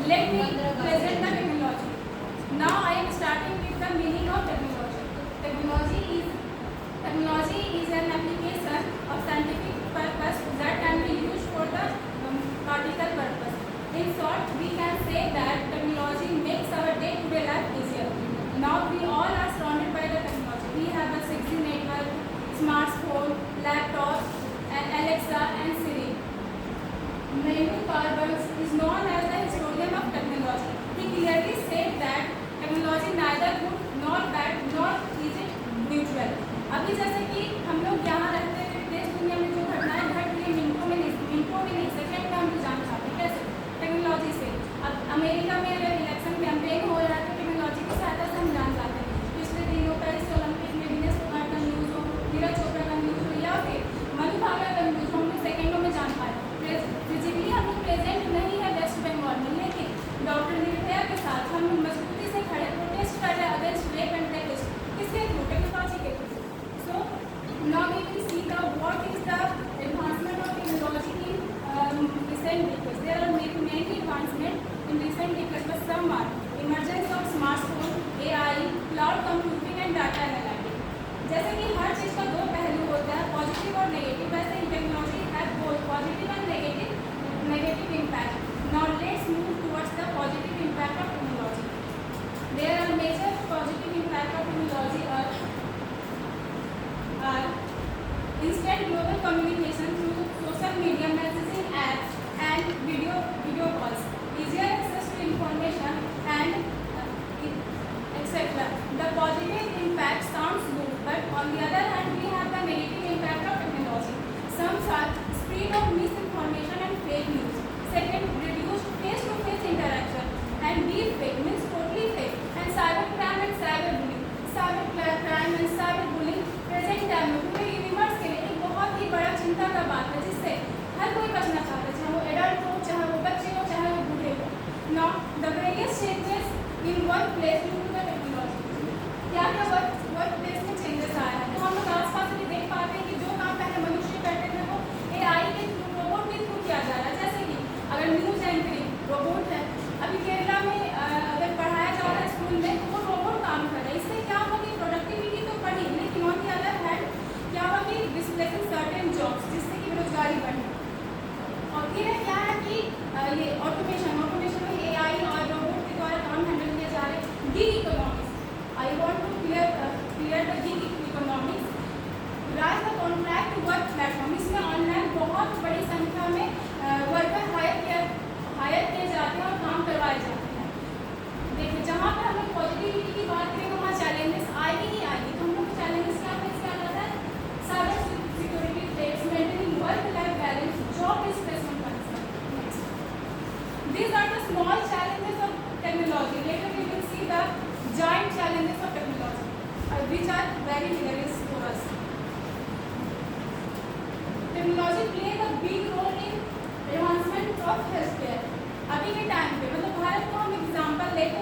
Let me present the technology. Now I am starting with the meaning of technology. Technology is an application of scientific purpose that can be used for the practical purpose. In short, we can say that technology makes our day-to-day life easier. Now we all are surrounded by the technology. We have a 6G network, smartphone, laptop, and Alexa and Siri. Manu Parbat is known as the historian of technology. He clearly said that technology neither good nor bad nor is it neutral. अभी जैसे कि हम लोग यहाँ रहते हैं, देश दुनिया में जो घटनाएं घट रही है मिनटों में नहीं सेकेंड में हम जान पाते हैं कैसे टेक्नोलॉजी से। अब अमेरिका में इलेक्शन कैंपेन हो रहा है तो टेक्नोलॉजी की सहायता से हम जान पाते हैं। पिछले दिनों पेरिस ओलंपिक में विनेश फोगाट का न्यूज़ हो, नीरज चोपड़ा का न्यूज़ हो या फिर मनु भाकर का न्यूज़ हो, हम लोग सेकेंडों में जान पाए। फिजिकली हम लोग प्रेजेंट नहीं है वेस्ट बंगाल में, लेकिन डॉक्टर निर्भया के साथ हम लोग मजबूती से खड़े प्रोटेस्ट कर रहे हैं अगेंस्ट रेप एंड टेररिस्ट। किसके थ्रू? टेक्नोलॉजी के through. So now we will see the what is the advancement of technology in recent decades. There are many advancements in recent decades, but some are emergence of smartphone, AI, cloud computing and data analytics. जैसे कि हर चीज़ का दो पहलू होता है, positive और negative, वैसे ही technology has both positive and negative impact. Now let's move towards the positive impact of technology. There are major positive impact of technology are instant global communication through social media, messaging apps and video calls, easier access to information and etc. The positive impact sounds good, but on the other hand we have the negative impact of technology. Some are spread of misinformation and fake news. Second, reduced face-to-face interaction and deepfake means totally fake, and cybercrime and cyberbullying. Cybercrime and cyberbullying present time में पूरे universe के लिए एक बहुत ही बड़ा चिंता का बात है, जिससे हर कोई बचना चाहता है, चाहे वो एडल्ट हो, चाहे वो बच्चे हो, चाहे वो बूढ़े हो। Now the various changes in work place due to the technology. क्या क्या वर्क प्लेस में चेंजेस आया है? तो हम लोग आसपास भी देख पाते हैं कि जो काम पहले मनुष्य करते थे वो AI के थ्रू, रोबोट के थ्रू किया जा रहा है। जैसे कि अगर न्यूज एंकरिंग रोबोट है, अभी केरला में अगर पढ़ाया जा रहा है स्कूल में तो वो रोबोट काम कर रहा है। इससे क्या होगा कि प्रोडक्टिविटी तो बढ़ी, लेकिन ऑन दी अदर हैंड क्या होगा कि डिस्प्लेसिंग सर्टेन जॉब्स, जिससे कि बेरोजगारी बढ़ी। और फिर क्या है कि ये ऑटोमेशन में AI और रोबोट के द्वारा काम हैंडल किए जा रहे हैं। Gig economics, I want to clear the gig economics. Rise the contract work platform, इसमें ऑनलाइन बहुत बड़ी संख्या में वर्कर हायर किए जाते हैं और काम करवाए जाते हैं। देखिए जहाँ पर हम लोग पॉजिटिविटी की बात करें वहाँ चैलेंजेस आएगी ही आएगी। तो हम लोग चैलेंजेस क्या फेस किया जाता है? Cyber security threats, maintaining work life balance, job displacement concern. These are the small challenges of technology. Later we will see the giant challenges of technology, which are very hilarious for us. Technology plays a big role in advancement of healthcare. अभी के time पे मतलब भारत को हम example ले तो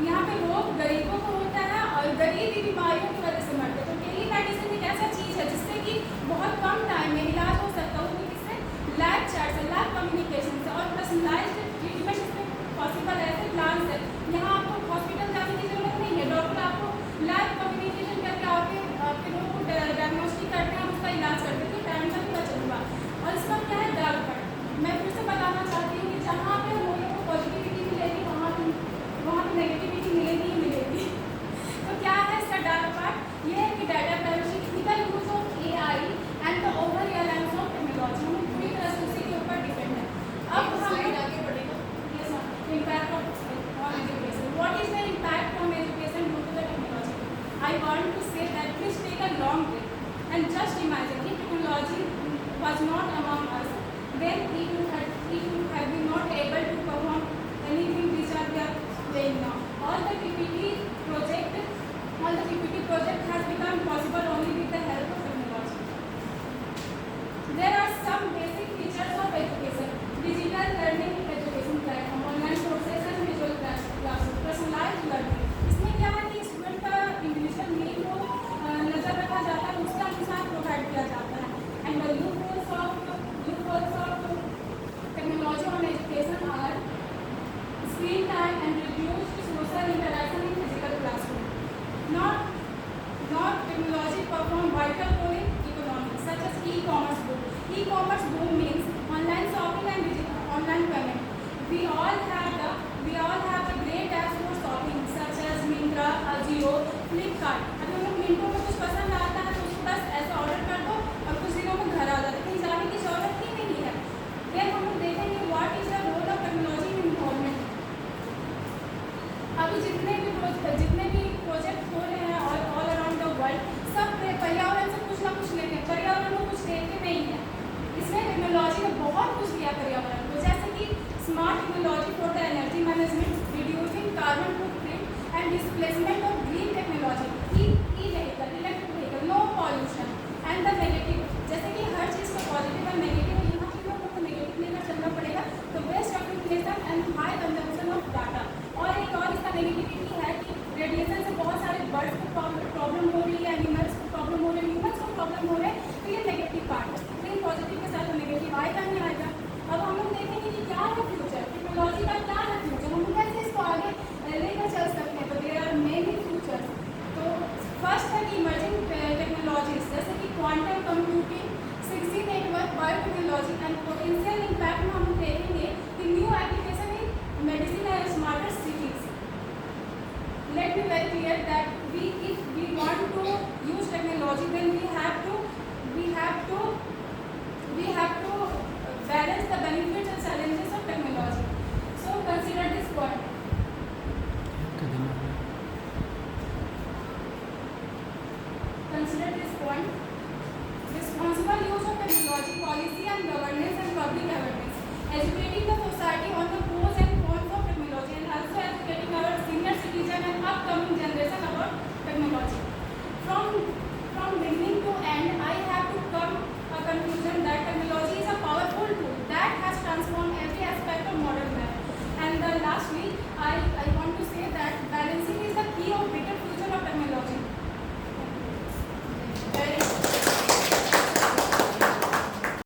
यहाँ पे रोग गरीबों को होता है और गरीब ही बीमारियों की वजह से मरते हैं। तो टेली मेडिसिन एक ऐसा चीज़ है जिससे कि बहुत कम टाइम में इलाज हो सकता है, उसमें किससे? लाइव चैट से, लाइव कम्युनिकेशन से और पर्सनलाइज्ड ट्रीटमेंट इसमें पॉसिबल है। ऐसे प्लान है, यहाँ आपको हॉस्पिटल जाने की जरूरत नहीं है, डॉक्टर आपको लाइव कम्युनिकेशन करके आपके रोग को डायग्नोस्टिक करते हैं, उसका इलाज करते हैं। तो टाइम का भी बचत हुआ। और इसका क्या है? Dark part. मैं फिर से बताना चाहती हूँ कि जहाँ पे हम लोगों को पॉजिटिविटी मिलेगी वहाँ पे नेगेटिविटी मिलेगी ही मिलेगी। तो क्या है इसका डार्क पार्ट? ये है कि data privacy, ethical use of AI and the over Reliance of technology. हम पूरी तरह से उसी के ऊपर डिपेंड है। अब हम आगे बढ़ेगा impact of education. What is the impact of education due to the technology? I want to say that please take a long break and just imagine if technology was not among us, then it would have been not able to perform anything which we are playing now. All the PPT project has become possible only with the help of technology. There are some basic features of education: digital learning education platform, online courses and visual classes, personalized learning. इसमें क्या है कि student का individual need को नजर रखा जाता है, उसके अनुसार प्रोवाइड किया जाता है। And the loopholes of technology on education are birds को प्रॉब्लम हो रही है, एनिमल्स को प्रॉब्लम हो रही है, ह्यूमन्स को प्रॉब्लम हो रहा है, तो ये नेगेटिव पार्ट है। लेकिन पॉजिटिव के साथ नेगेटिव आएगा नहीं आएगा। अब हम लोग देखेंगे कि क्या है फ्यूचर, टेक्नोलॉजी का क्या है फ्यूचर, हम कैसे इसको आगे लेकर चल सकते हैं। तो देयर आर मेनी फ्यूचर्स। तो फर्स्ट है कि इमर्जिंग टेक्नोलॉजीज जैसे कि quantum computing, 6G network, biotechnology and potential impact में हम देखेंगे कि new application in medicine and smarter cities. Let me very clear that if we want to use technology, then we have to balance the benefits and challenges of technology. So consider this point. Consider this point. Responsible use of technology, policy and governance and public awareness.